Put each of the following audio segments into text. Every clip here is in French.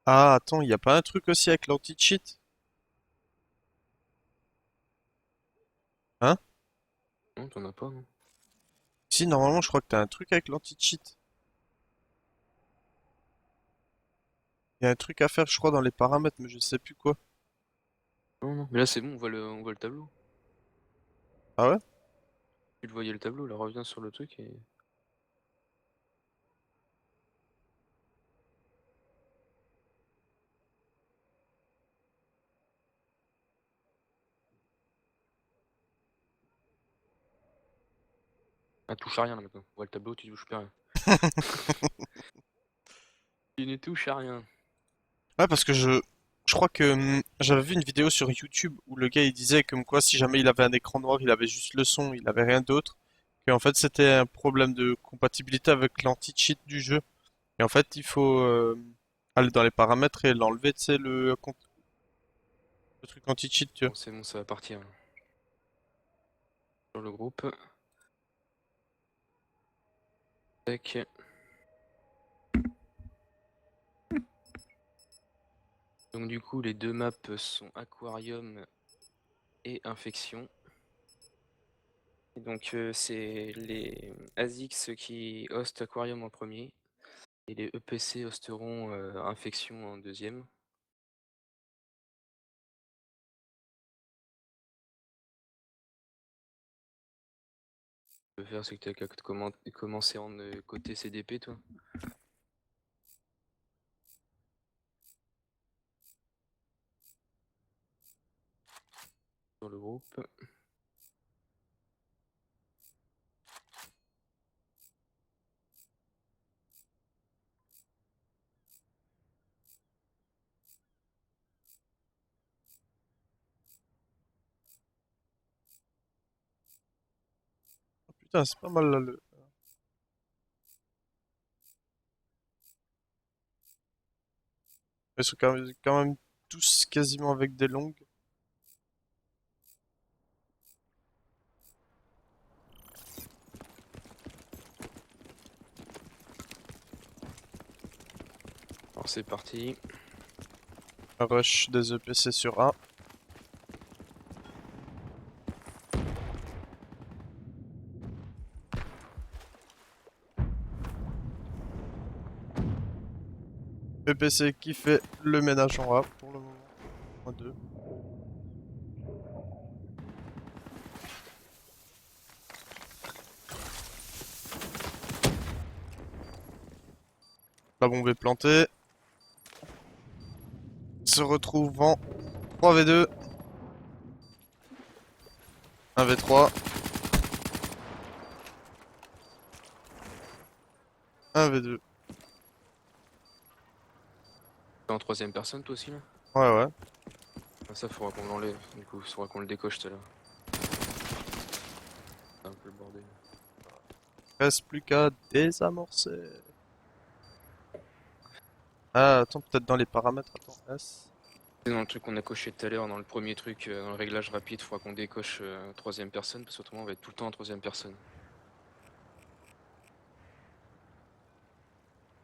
Ah, attends, y a pas un truc aussi avec l'anti-cheat? Hein? Non, t'en as pas, non? Si, normalement, je crois que t'as un truc avec l'anti-cheat. Y a un truc à faire, je crois, dans les paramètres, mais je sais plus quoi. Non, non. Mais là, c'est bon, on voit le tableau. Ah ouais? Tu le voyais le tableau, là, reviens sur le truc et. Ah, touche à rien là maintenant. On voit le tableau, tu touches plus à rien. Tu ne touches à rien. Ouais, parce que je crois que j'avais vu une vidéo sur YouTube où le gars il disait comme quoi si jamais il avait un écran noir, il avait juste le son, il avait rien d'autre. Que en fait c'était un problème de compatibilité avec l'anti-cheat du jeu. Et en fait il faut aller dans les paramètres et l'enlever, tu sais, le truc anti-cheat, tu vois. Bon, c'est bon, ça va partir là. Sur le groupe. Tac. Donc, du coup, les deux maps sont Aquarium et Infection. Et donc, c'est les ASICS qui host Aquarium en premier. Et les EPC hosteront Infection en deuxième. Ce que tu peux faire, c'est que tu as qu'à commencer en côté CDP, toi. Sur le groupe. Oh, putain, c'est pas mal là le. Ils sont quand même tous quasiment avec des longues. Alors, c'est parti. Rush des EPC sur A. EPC qui fait le ménage en A pour le moment. Moins 2. La bombe est plantée. Se retrouve en 3v2. 1v3. 1v2. T'es en troisième personne, toi aussi, là? Ouais, ouais. Ah, ça, faudra qu'on l'enlève. Du coup, faudra qu'on le décoche, tout à l'heure. C'est un peu le bordel. Reste plus qu'à désamorcer. Ah, attends, peut-être dans les paramètres. Attends, S. C'est dans le truc qu'on a coché tout à l'heure, dans le premier truc, dans le réglage rapide, faudra qu'on décoche troisième personne, parce qu'autrement, on va être tout le temps en troisième personne.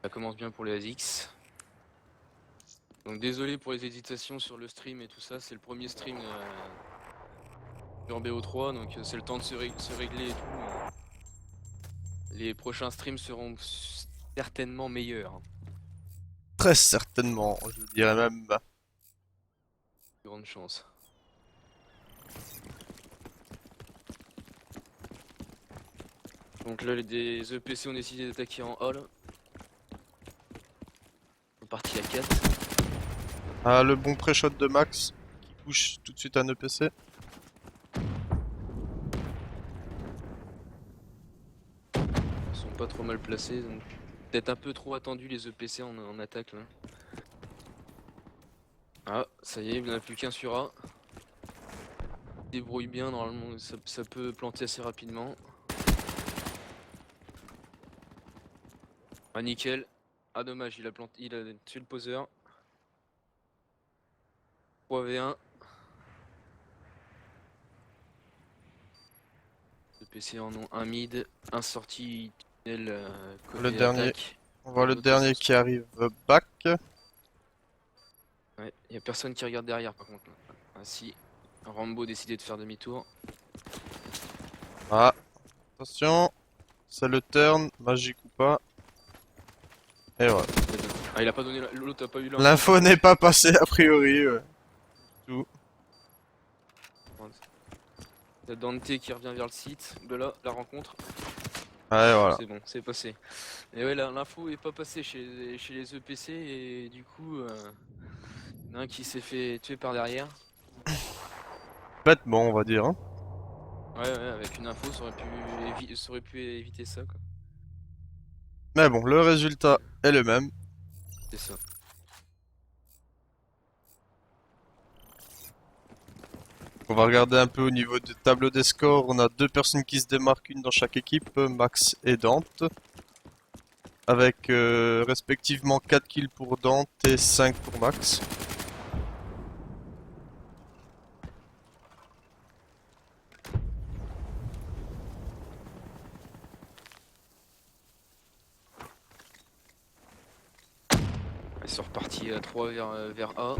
Ça commence bien pour les ASICS. Donc désolé pour les hésitations sur le stream et tout ça, c'est le premier stream sur BO3, donc c'est le temps de se régler et tout. Les prochains streams seront certainement meilleurs. Très certainement, je dirais même. Grande chance. Donc là, les EPC ont décidé d'attaquer en hall. On est parti à 4. Ah, le bon pré-shot de Max qui couche tout de suite un EPC. Ils sont pas trop mal placés, donc peut-être un peu trop attendu les EPC en attaque là. Ah, ça y est, il n'y en a plus qu'un sur A. Débrouille bien, normalement ça peut planter assez rapidement. Ah nickel. Ah dommage, il a tué le poseur. 3v1. Le PC en ont un mid, un sortie tunnel Le côté dernier. attaque On voit et le l'autre dernier ascension. qui arrive back. Ouais, y a personne qui regarde derrière par contre. Là. Ah si, Rambo décidé de faire demi-tour. Ah, attention, c'est le turn, magique ou pas. Et voilà. Ah, il a pas donné l'autre a pas eu l'info. L'info n'est pas passée a priori. Tout. T'as Dante qui revient vers le site. De là, la rencontre. Ouais, voilà. C'est bon, c'est passé. Et ouais, l'info est pas passée chez les EPC et du coup, y en a un qui s'est fait tuer par derrière. Bêtement, on va dire. Hein. Ouais, avec une info, ça aurait pu éviter ça, quoi. Mais bon, le résultat est le même. C'est ça. On va regarder un peu au niveau du tableau des scores. On a deux personnes qui se démarquent, une dans chaque équipe, Max et Dante. Avec respectivement 4 kills pour Dante et 5 pour Max. Ils sont repartis à 3 vers A.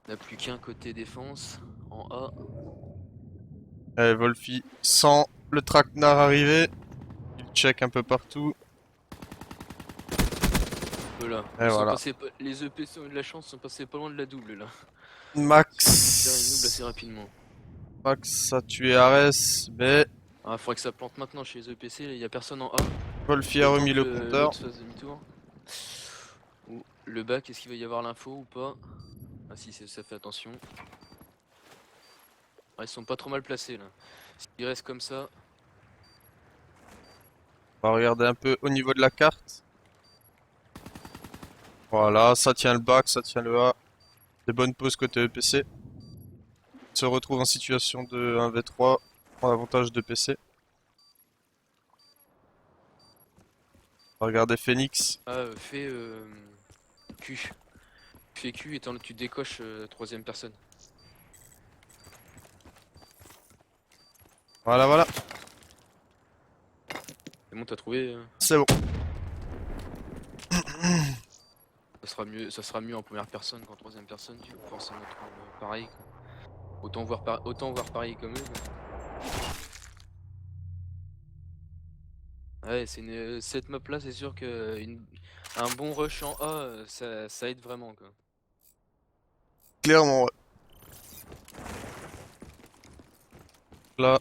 On n'a plus qu'un côté défense en A. Allez, Wolfie sent le traquenard arriver. Il check un peu partout. Voilà. Et voilà. Les EP ont eu de la chance, sont passés pas loin de la double là. Max. Ils ont pu faire une double assez rapidement. Max a tué Ares, mais Ah, faudrait que ça plante maintenant chez les EPC, il y a personne en A. Wolfie a Le temps remis que le compteur. l'autre fasse demi-tour. Ou le bac, est-ce qu'il va y avoir l'info ou pas? Ah si, ça fait attention. Ah, ils sont pas trop mal placés là. S'ils restent comme ça, On va regarder un peu au niveau de la carte. Voilà, ça tient le bac, ça tient le A. Des bonnes pauses côté EPC. On se retrouve en situation de 1v3 en avantage de PC. On va regarder Phoenix. fais Q. Fais Q et tu décoches troisième personne. Voilà, voilà. C'est bon, t'as trouvé C'est bon. ça sera mieux en première personne qu'en troisième personne, tu vas forcément trouver pareil. Quoi. Autant voir pareil comme eux. Quoi. Ouais, cette map là, c'est sûr que un bon rush en A, ça aide vraiment quoi. Clairement, ouais. Là,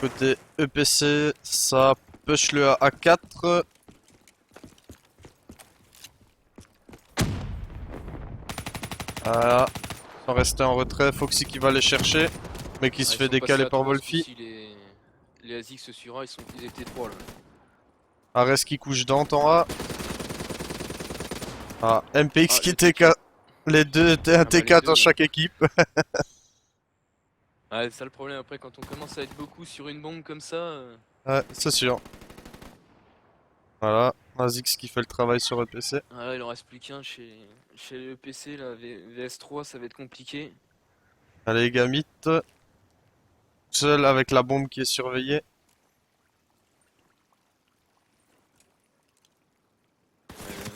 côté EPC, ça push le à 4. Voilà. Sans rester en retrait, Foxy qui va les chercher, mais qui se Ah, ils fait sont passés décaler à par 3 ce Wolfie. coup-ci, les ASICS sur A, ils étaient 3 là. Ares qui couche Dante en A. Ah, MPX Ah, qui le TK. TK. Les deux étaient un Ah bah les TK deux. dans chaque équipe. Ah, c'est ça le problème après quand on commence à être beaucoup sur une bombe comme ça. Ouais, c'est sûr. Voilà, Azix qui fait le travail sur EPC. Ah là, il en reste plus qu'un chez le PC là, VS3, ça va être compliqué. Allez, Gamit. Seul avec la bombe qui est surveillée.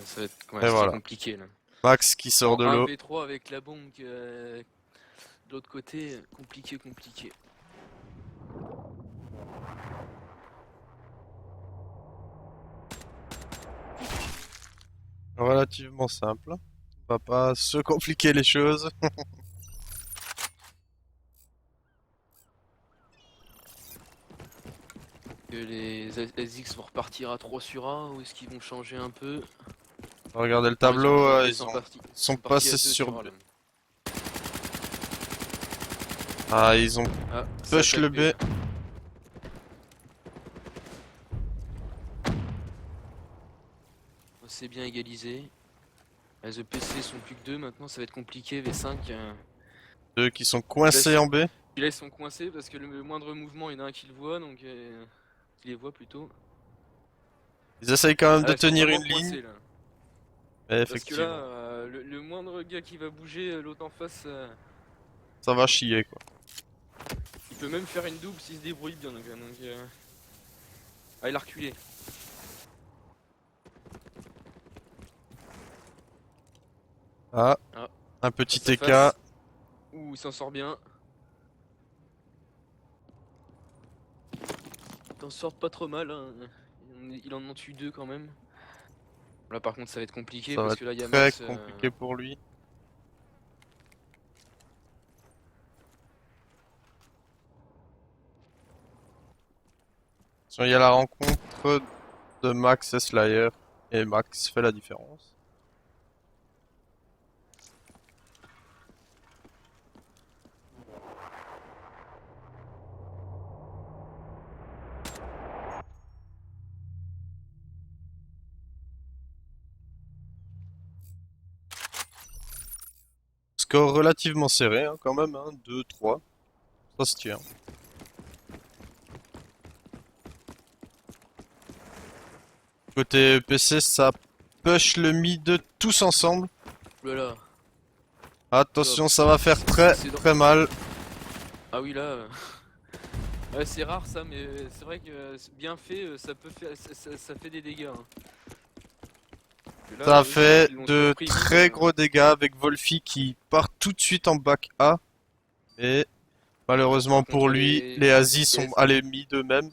Ça va être Et c'est voilà. compliqué là. Max qui sort En de l'eau. 1v3 avec la bombe de l'autre côté, compliqué. Relativement simple. On va pas se compliquer les choses. Que les ASICS vont repartir à 3 sur A ou est-ce qu'ils vont changer un peu? Regardez le Non, tableau, ils ils sont partis. Ils sont partis à passés 2 sur... A là. Ah, ils ont Ah, ça a push le B. tapé. C'est bien égalisé. Les EPC sont plus que 2 maintenant, ça va être compliqué. V5. Deux qui sont coincés en B. Puis là ils sont coincés parce que le moindre mouvement, il y en a un qui le voit, donc qui les voit plutôt. Ils essayent quand même Ah de là, ils sont tenir vraiment une ligne. coincés là. Mais Parce que là, effectivement, le moindre gars qui va bouger, l'autre en face, ça va chier quoi. il peut même faire une double s'il se débrouille bien. Donc, ah, il a reculé. Ah, Ah, un petit face à TK. face. Ouh, il s'en sort bien. Il s'en sort pas trop mal, hein. Il en tue deux quand même. Là par contre ça va être compliqué Ça va parce être que là il y a très Max. compliqué pour lui. Il y a la rencontre de Max et Slayer. Et Max fait la différence. Score relativement serré, hein, quand même, hein, 2-3. Ça se tient. Côté PC, ça push le mid tous ensemble. Ouh là là. Attention, ça va faire très C'est très mal. Ah oui là. Ouais, c'est rare ça, mais c'est vrai que bien fait, ça peut faire, ça fait des dégâts, hein. Et là, Ça a eux, fait ils l'ont toujours de pris mid, très gros dégâts avec Wolfie qui part tout de suite en back A. Et malheureusement Par contre, pour lui, les Asis sont allés mid eux-mêmes.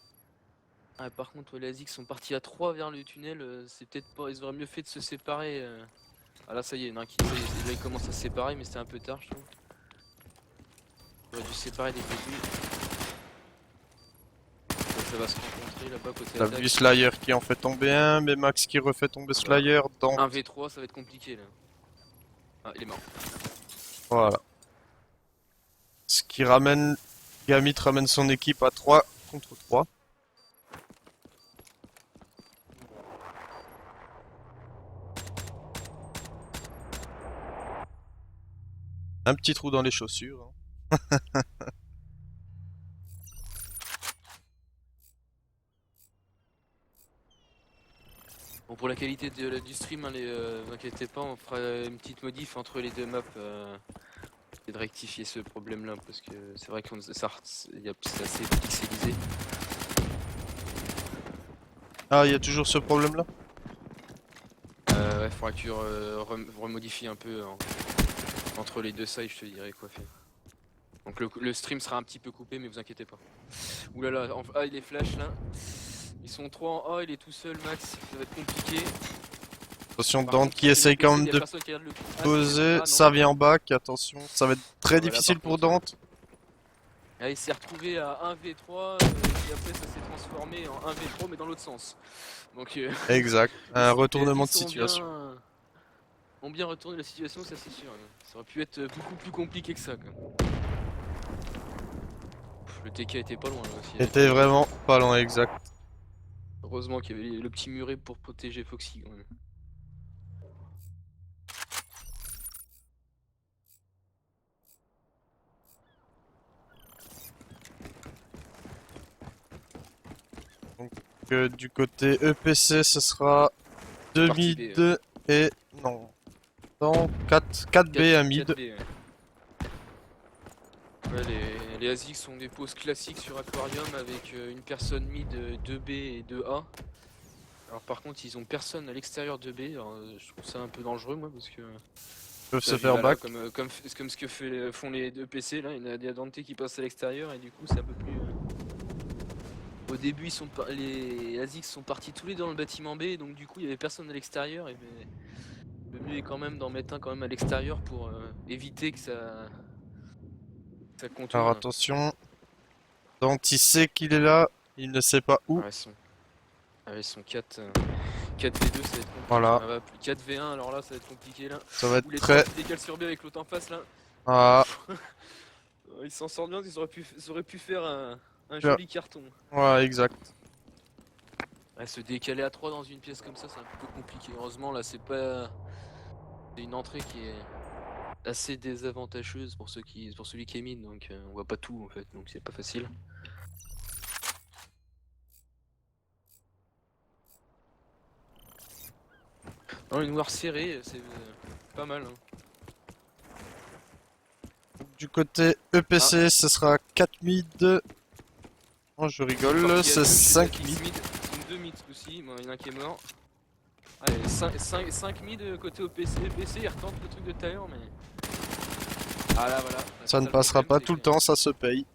Par contre, les Asics sont partis à 3 vers le tunnel. C'est peut-être pas. Ils auraient mieux fait de se séparer. Ah là, ça y est, il y en a un qui là, il commence à se séparer, mais c'était un peu tard, je trouve. On aurait dû se séparer dès le début. Ça va se rencontrer là-bas côté T'as attaque. vu Slayer qui en fait tomber un, mais Max qui refait tomber Slayer dans... 1v3, ça va être compliqué là. Ah, il est mort. Voilà. Ce qui ramène... Gamit ramène son équipe à 3 contre 3. Un petit trou dans les chaussures, hein. Bon, pour la qualité du stream, hein, vous inquiétez pas, on fera une petite modif entre les deux maps. Et de rectifier ce problème là parce que c'est vrai que c'est assez pixelisé. Ah, il y a toujours ce problème-là? Ouais, faudra que tu remodifies un peu entre les deux sides, je te dirais quoi faire. Donc le stream sera un petit peu coupé, mais vous inquiétez pas. Oulala, ah, il est flash là. Ils sont trois en A, il est tout seul, Max, ça va être compliqué. Attention, Par Dante contre, qui il essaye est quand PC, même il y a de personne qui regarde le coup. poser. Non. Ça vient en back, attention. Ça va être très Voilà, difficile par pour contre, Dante. il s'est retrouvé à 1v3, et après ça s'est transformé en 1v3, mais dans l'autre sens. Donc, Exact. Un retournement de les Asics situation. ont bien retourné la situation, ça c'est sûr. Ça aurait pu être beaucoup plus compliqué que ça. Quoi. Le TK était pas loin là aussi. Était vraiment pas loin, exact. Heureusement qu'il y avait le petit muret pour protéger Foxy. Quand même. Donc du côté EPC, ce sera 2 Partie mid B, et... Non. Non, 4B à mid. 4B, ouais. Ouais, les Asics sont des poses classiques sur Aquarium avec une personne mid 2B et 2A. Alors par contre ils ont personne à l'extérieur de B, alors, je trouve ça un peu dangereux moi parce que... Ils peuvent se vu, faire voilà, back. comme ce que font les deux PC là, il y a Dante qui passe à l'extérieur et du coup c'est un peu plus... Au début les Asics sont partis tous les deux dans le bâtiment B donc du coup il y avait personne à l'extérieur et le mieux est quand même d'en mettre un quand même à l'extérieur pour éviter que ça contourne. Alors attention. Dante il sait qu'il est là. Il ne sait pas où. Ils sont 4, 4v2 ça va être compliqué. Voilà. 4v1 alors là ça va être compliqué là. Ça va être Ou les très... 3 qui décalent sur B avec l'autre en face là. Ah. Ils s'en sortent bien, ils auraient pu faire un joli carton. Ouais, exact. Ouais, se décaler à 3 dans une pièce comme ça c'est un peu compliqué. Heureusement là c'est pas... C'est une entrée qui est assez désavantageuse pour celui qui est mine donc on voit pas tout en fait donc c'est pas facile. Non, une noire serrée c'est pas mal. Hein. Du côté EPC, ce sera 4 mid. Oh, je rigole, c'est 5 mid. Ils sont 2 mid aussi, bon, il y en a un qui est mort. Allez, 5 mid côté OPC, PC, il retente le truc de tout à l'heure, mais... Ah là, voilà. Ça ne le passera problème, pas c'est tout le que- temps, ça se paye.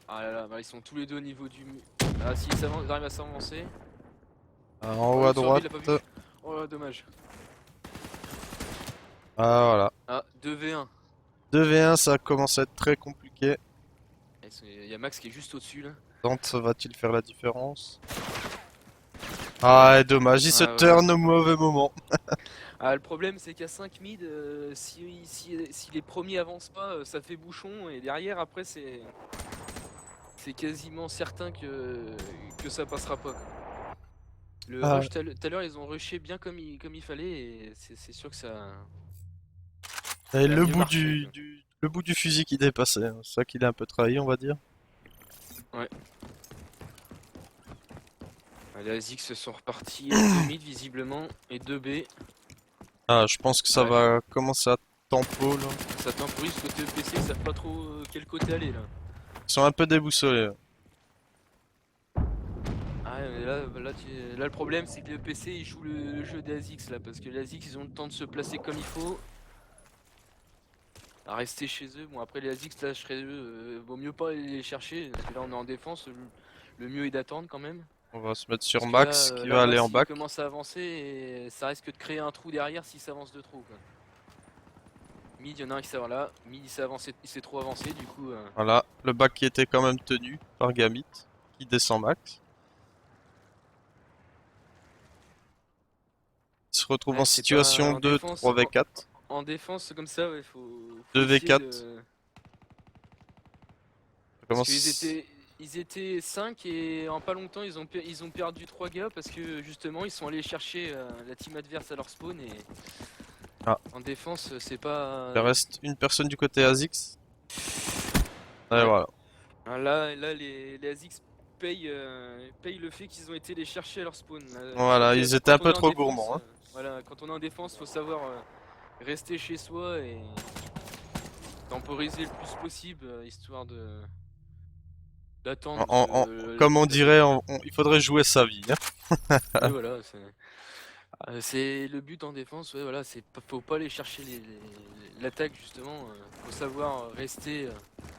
Ah là là, bah, ils sont tous les deux au niveau du mur. Ah, s'ils arrivent à s'avancer... En Oh, haut à l'autre sur lui, droite. il l'a pas vu. Oh là, dommage. Ah voilà. Ah, 2v1. 2v1, ça commence à être très compliqué. Il y a Max qui est juste au-dessus, là. Dante va-t-il faire la différence? Ah, et dommage, il se Ah, ouais. turn au mauvais moment. Ah, le problème, c'est qu'à 5 mid, si les premiers avancent pas, ça fait bouchon, et derrière, après, c'est quasiment certain que ça passera pas, quoi. Le Ah, rush, tout à l'heure, ils ont rushé bien comme il fallait, et c'est sûr que ça et a le mieux bout marché, quoi. le bout du fusil qui dépassait, hein. C'est ça qu'il a un peu trahi, on va dire. Ouais. Les ASICS se sont repartis 2 mid, visiblement, et 2 B. Ah, je pense que ça Ouais. va commencer à tempo, là. Ça temporise côté PC, ils savent pas trop quel côté aller, là. Ils sont un peu déboussolés, là. Ah ouais, mais là, le problème c'est que le PC il joue le jeu des ASICS là, parce que les ASICS ils ont le temps de se placer comme il faut, à rester chez eux. Bon après les ASICS là, vaut mieux pas les chercher, parce que là on est en défense, le mieux est d'attendre quand même. On va se mettre sur Parce que Max, qui va aller là-bas en s'il back. commence à avancer, et ça risque de créer un trou derrière s'il s'avance de trop, quoi. Mid, il y en a un qui s'avance là, mid il s'est trop avancé du coup. Voilà, le back qui était quand même tenu par Gamit, qui descend Max. Il se retrouve en Ouais, c'est pas situation en 2, défense. 3v4. En défense comme ça, ouais, faut essayer 2v4. de. Ça Parce qu'ils commence... étaient 5 et en pas longtemps ils ont perdu 3 gars parce que justement ils sont allés chercher la team adverse à leur spawn et Ah, en défense c'est pas... il reste une personne du côté ASICS. Et Ouais. voilà. Ah, là les ASICS payent le fait qu'ils ont été les chercher à leur spawn. Voilà, ils étaient un Quand on peu est en trop défense, gourmands, hein. voilà, quand on est en défense faut savoir rester chez soi et temporiser le plus possible histoire de d'attendre Comme on dirait, il faudrait jouer sa vie, hein. Oui, voilà, c'est le but en défense, ouais, voilà, faut pas aller chercher l'attaque justement, faut savoir rester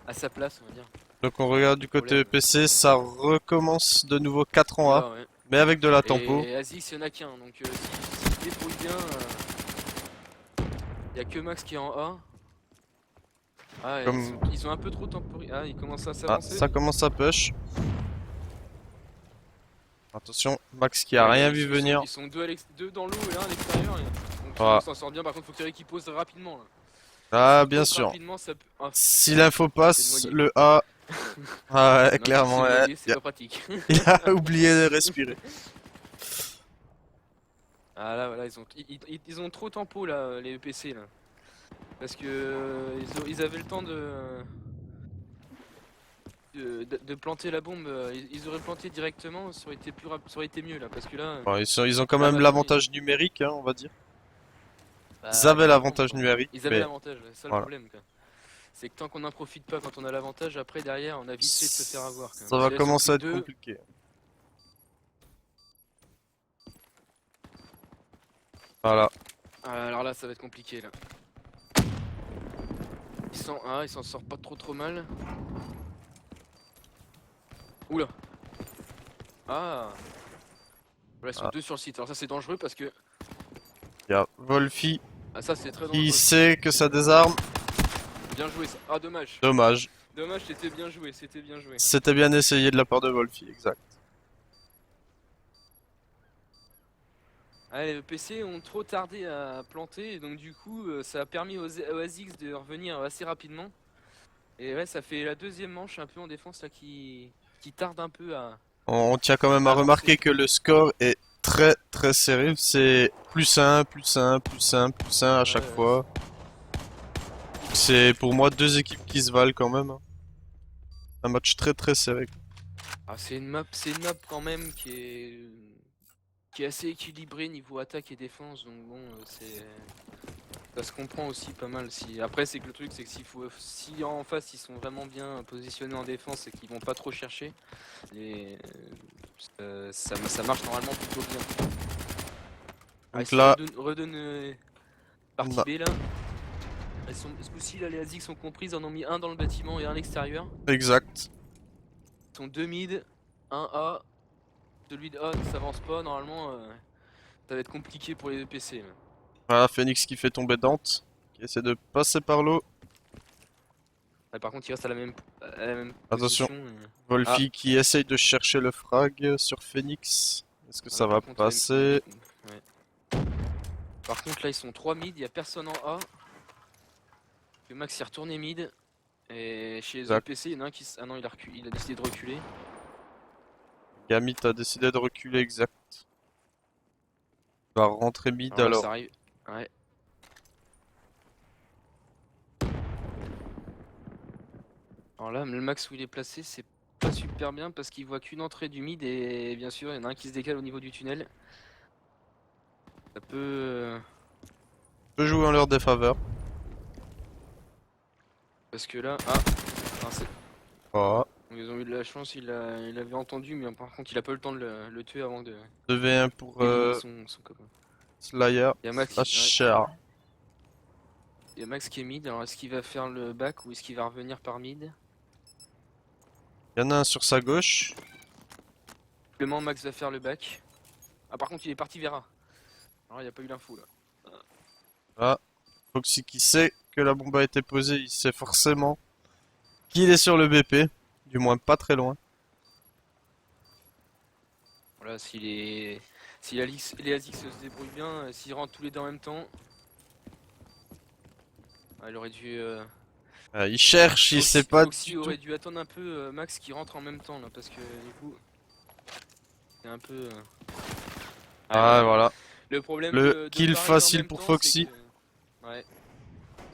à sa place, on va dire. Donc on regarde Le du côté problème, PC, ça recommence de nouveau 4 en A, voilà, ouais. mais avec de la tempo. Et Azix, il y en a qu'un, donc s'il se débrouille bien, il y a que Max qui est en A. Ah, et Comme... ils ont un peu trop temporisé. Ah, ils commencent à Ah, s'avancer. ça commence à push. Attention, Max qui a Ouais, rien vu venir. ils sont deux dans l'eau et un à l'extérieur. Donc Voilà. on s'en sort bien, par contre, faut qu'ils posent rapidement là. Ah, S'ils bien posent sûr. rapidement, ça peut. Ah, Si l'info passe, noyé. le A... Ah ouais, Non, clairement, c'est ouais. noyé, c'est pas pratique. Il a oublié de respirer. Ah là, voilà, ils ont trop tempo là, les EPC là. Parce que ils avaient le temps de planter la bombe. Ils auraient planté directement, ça aurait été ça aurait été mieux là. Parce que là, Bon, ils ont quand là même maintenant, l'avantage numérique, hein, on va dire. Ils bah, avaient carrément, l'avantage quoi. numérique, Ils avaient mais l'avantage, c'est ça le voilà. problème, quoi. C'est que tant qu'on n'en profite pas quand on a l'avantage, après derrière on a vite fait de se faire avoir, quoi. Ça Parce va que là, ils ont commencer à pris être deux. compliqué. Voilà. Alors là, ça va être compliqué là. Ils s'en sortent pas trop mal. Oula. Ah. Voilà, ils sont Ah. deux sur le site. Alors ça c'est dangereux parce que... Il y a Wolfie Ah ça c'est très qui dangereux. sait que ça désarme. Bien joué ça. Ah dommage. Dommage. Dommage, c'était bien joué, c'était bien joué. C'était bien essayé de la part de Wolfie, exact. Ah, les PC ont trop tardé à planter et donc du coup ça a permis aux ASICS de revenir assez rapidement. Et ouais, ça fait la deuxième manche un peu en défense là qui tarde un peu à On tient quand même à avancer. remarquer que le score est très très serré. C'est +1, +1, +1, +1 à chaque Ouais, fois. C'est pour moi deux équipes qui se valent quand même, hein. Un match très très serré. Ah, c'est une map quand même qui est assez équilibrée niveau attaque et défense, donc bon, Ça se comprend aussi pas mal. Après, c'est que le truc, c'est que si en face ils sont vraiment bien positionnés en défense et qu'ils vont pas trop chercher, ça marche normalement plutôt bien. Ah, Donc ici, là, redonne on partie a... B là. Ce coup-ci, là, les ASIC sont comprises, en ont mis un dans le bâtiment et un à l'extérieur. Exact. Ils sont deux mid, un A. Celui de A ne s'avance pas, normalement, ça va être compliqué pour les PC. Là. Voilà, Phoenix qui fait tomber Dante, qui essaie de passer par l'eau. Ah, par contre, il reste à la même Attention, position. Ah, Wolfie qui essaye de chercher le frag sur Phoenix. Est-ce que ah, ça mais va par contre, passer? ouais. Par contre, là, ils sont 3 mid, il n'y a personne en A. Le Max est retourné mid. Et chez les autres Exact. PC, il y en a un qui. Ah non, il a décidé de reculer. Gamit a décidé de reculer, exact. Il va rentrer mid Alors là, ça alors. arrive. Ouais. Alors là, le Max où il est placé, c'est pas super bien parce qu'il voit qu'une entrée du mid et bien sûr, il y en a un qui se décale au niveau du tunnel. Ça peut. Peut jouer en leur défaveur. Parce que là. Ah, Ah, ils ont eu de la chance, il avait entendu, mais par contre, il a pas eu le temps de le tuer avant de 2v1 pour éliminer son copain. Slayer. Il y a Max, ouais. Slasher. Il y a Max qui est mid, alors est-ce qu'il va faire le back ou est-ce qu'il va revenir par mid? Il y en a un sur sa gauche. Simplement, Max va faire le back. Ah, par contre, il est parti vers A. Alors, il n'y a pas eu l'info là. Ah, Foxy qui sait que la bombe a été posée, il sait forcément qu'il est sur le BP. Du moins pas très loin. Voilà, si les ASIC se débrouillent bien, s'ils rentrent tous les deux en même temps, il aurait dû. Ah, il cherche, il sait pas Foxy du tout. aurait dû attendre un peu Max qui rentre en même temps là, parce que du coup, c'est un peu. Ah, Voilà. voilà. Le problème Le de kill parler en facile même pour temps, c'est Foxy. que. Ouais.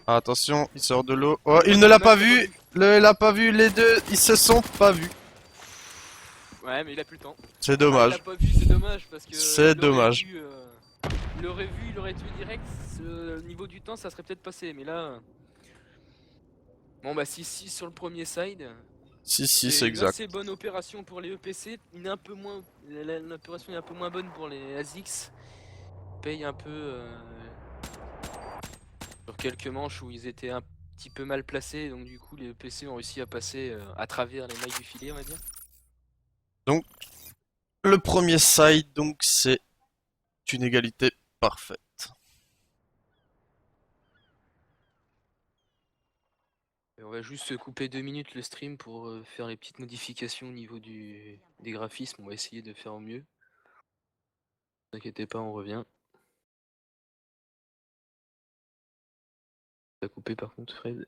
Ah, attention, il sort de l'eau. Oh, il ne Le l'a pas Max l'a pas vu. vu. Il l'a pas vu. Les deux, ils se sont pas vus. Ouais, mais il a plus le temps. C'est Ah, il l'a dommage. pas vu, c'est dommage parce que C'est dommage. il l'aurait vu, il aurait tué direct. Au niveau du temps, ça serait peut-être passé, mais là. Bon, bah, 6-6 sur le premier side. Si, si, c'est C'est une exact. assez bonne opération pour les EPC. Une un peu moins. L'opération est un peu moins bonne pour les ASICS. Paye un peu sur quelques manches où ils étaient un petit peu mal placés. Donc, du coup, les EPC ont réussi à passer à travers les mailles du filet, on va dire. Donc, le premier side, donc, c'est une égalité parfaite. Et on va juste se couper 2 minutes le stream pour faire les petites modifications au niveau des graphismes. On va essayer de faire au mieux. Ne vous inquiétez pas, on revient. T'as coupé par contre, Fred.